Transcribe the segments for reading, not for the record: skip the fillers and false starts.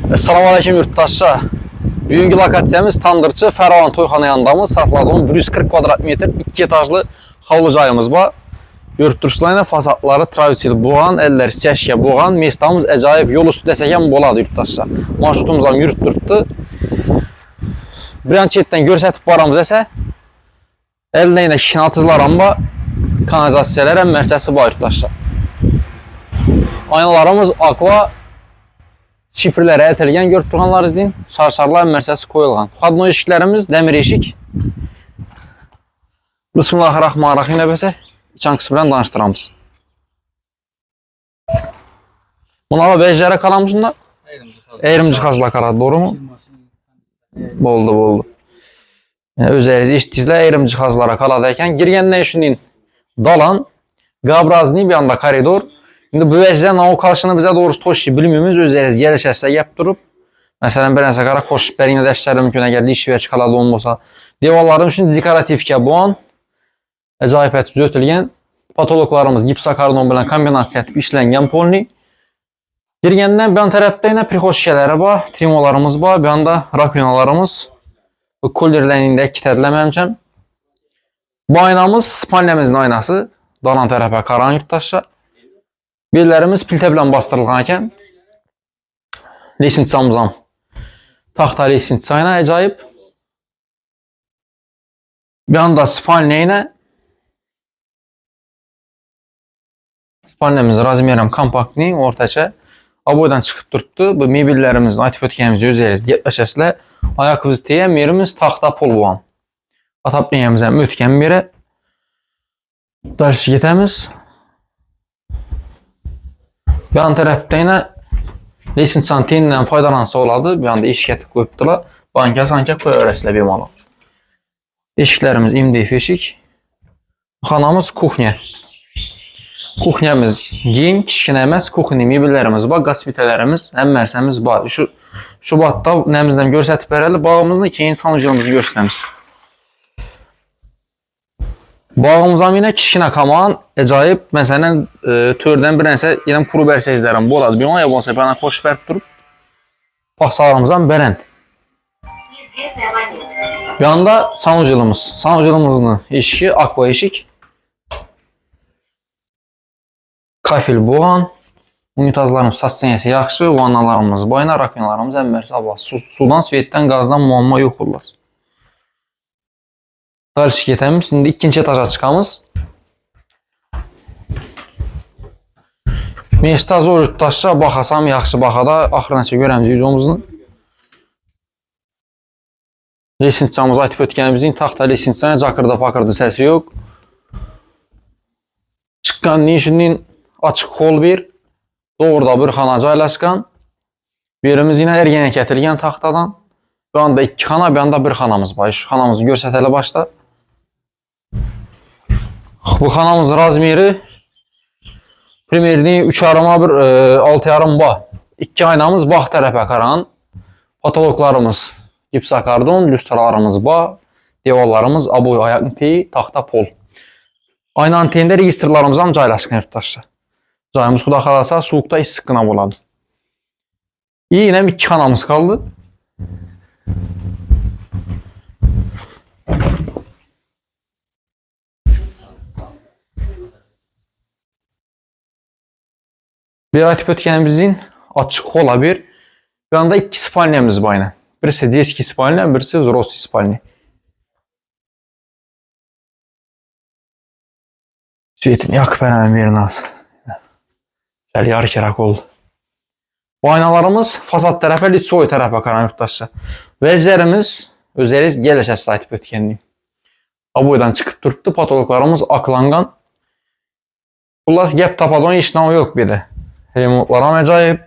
Selamünaleyküm yurttaşlar. Bugünkü lokasyamız Tandırçı Fərəvan toyxana yanındamız. Saxladığımız 140 kvadrat metr 2 etajlı havlucayımız var. Yurtduruşlarına fasadları traversil boğan, eller çeşke boğan, mestamız acayip yol üstü desəkən boladı yurttaşlar. Marşrutumuzdan yürütdürtdü. Bir an çetten görsətib baramız ise elde yine şinatıcılar var, kanalizasiyalar hem mərsəsi var yurttaşlar. Aynalarımız aqua. Şifrlərə ətilgən görüb durğanlar izin, şarşarlar mərsəsi qoyulğan. Xadno eşiklərimiz dəmir eşik. Bismillahirrahmanirrahim nəbəsə, içən qısmından danışdıramız. Bunlara vəclərə qalamışında? Eyrimci xazla qaradı, doğru mu? Boldu. Özəriz işdizlə eyrimci xazlara qaladayken girgən nə işinin dalan, qabrazni bir anda koridor. Şimdi bu vəcdən o karşını bizə doğrusu toş bilmimiz özəriz gəlişəsə yap durub. Məsələn, bir nəsə qara koş bərinə dəşləri mümkün əgər liş və çıxaladı olmasa. Devallarım üçün dekorativ kəbuan. Əcayip ət düzötülgən. Patologlarımız gipsakarbon bilan kombinasiya etib işlənən polni. Girgəndən bir an tərəfdə yine prixoşkələri var, trimolarımız var, bir anda rakunalarımız. Bu kollerlənində kitədləməmişəm. Bu aynamız spalnyamızın aynası. Dalan tərəfə qaran yurttaşlar. Bellərimiz piltə bilan bastırılğanken lesinçamızam taxta lesinçayına acayip. Bir anda spalnya ilə spalnyamız razmerəm kompaktni ortaça aboydan çıxıb durdu. Bu mebellərimizin atif ötkənimizi özəriz getləşəslə ayak vizitəyə merimiz taxta pol bulan. Atapliyamızın ötkən beri dalşı getəmiz. Bir an tərəfdə yine lesinçan tenindən faydalansa oladı. Bir anda eşik ətib qoyubdular. Banka sanki qoy öyrəsilə bir malı. Eşiklərimiz MDF eşik. Xanamız kuxnya. Kuxnyamız geyim, kişkinəməz, kuxni mebellərimiz var, qaspitələrimiz, həm mərsəmiz var. Şu batda nəmizdən görsətib bərəli bağımızın ikinci sanuculuğumuzu görsətəmiz. Bağımızdan yine kişkinə kaman, acayip. Məsələn, tördən bir nəsə yine kuru bərsəclərim boladı. Bir ona yabansa bana xoş bərk durub. Baxsalarımızdan bərənd. Bir anda sanuculuğumuz. Sanuculuğumuzun eşiki, aqua eşik. Kafel boğan. Unitazlarımız sasseniyəsi yaxşı. Vannalarımız, bayna rakunalarımız əmmərsi abla. Sudan, svetdən, qazdan muamma yox olmaz. Dalış getəmiz. Şimdi ikinci etaja çıxamız. Mesta zor yurttaşca baxasam yaxşı baxada axır nəsə görəmiz yüzümüzün. Lesinçamız atif ötkənimizin taxta lesinçanı cakırda pakırdı səsi yox. Çıxqan nişinin açıq kol bir. Doğruda bir xana caylaşqan. Birimiz yine ergənə gətirilgən taxtadan. Bir anda iki xana, bir anda bir xanamız var. Şu xanamızı görsətələ başda. Bu xanamız razmeri primerini 3,5 bir 6,5 var. İki aynamız bax tərəfə qaran. Patologlarımız gipsakarbon, lüstralarımız var. Devallarımız aboy ayak niteyi, taxta pol. Aynı antenində registrlarımız ham caylaşqan yurttaşlar. Cayımız xuda xalasa soğukda iş sıqqına boladı. Yine iki xanamız qaldı. Bir atif ötkənimizin açıq ola bir. Bir anda iki spalnyamız var yine. Birisi deski spalnya, birisi zrosli spalnya. Svetini yakıp hemen verin az. Şöyle yarı kerak oldu. Bu aynalarımız fasad tərəfə, litsoy tərəfə qaran yurttaşlar. Vəclərimiz özəriz gəlişəsi atif ötkənliyi. Aboydan çıxıb durdu. Patologlarımız aklanğan. Bunlar gəp tapadon işinə yox bir də. Remontlarım acayip.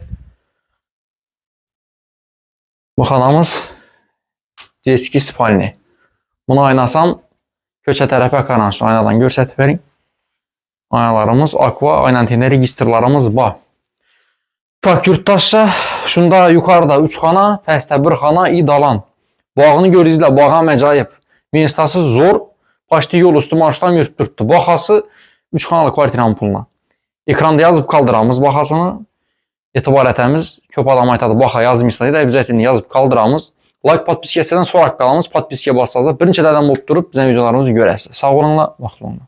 Bu xanamız deski spalni. Bunu aynasam köçə tərəfə qaran şu aynadan görsətib verin. Aynalarımız aqua, aynantində registrlarımız var. Tak yurttaşlar, şunda yukarıda 3 xana, pəstə 1 xana idalan. Bağını görürsünüzlər, bağam acayip. Mestası zor, başlı yol üstü marşdan yürütdürtdü. Baxası 3 xanalı kvartiranın puluna. Ekranda yazıb qaldıramız baxasını. etibar etəmiz, köp adam aytadı, baxa yazmışlar da, obyektini yazıb qaldıramız. Like, podpiskəsindən sonra qalımız, podpiskə basacağız. Bir neçə dədən olub durub bizə videolarımızı görəsiniz. Sağ olunla, vaxtlı olun.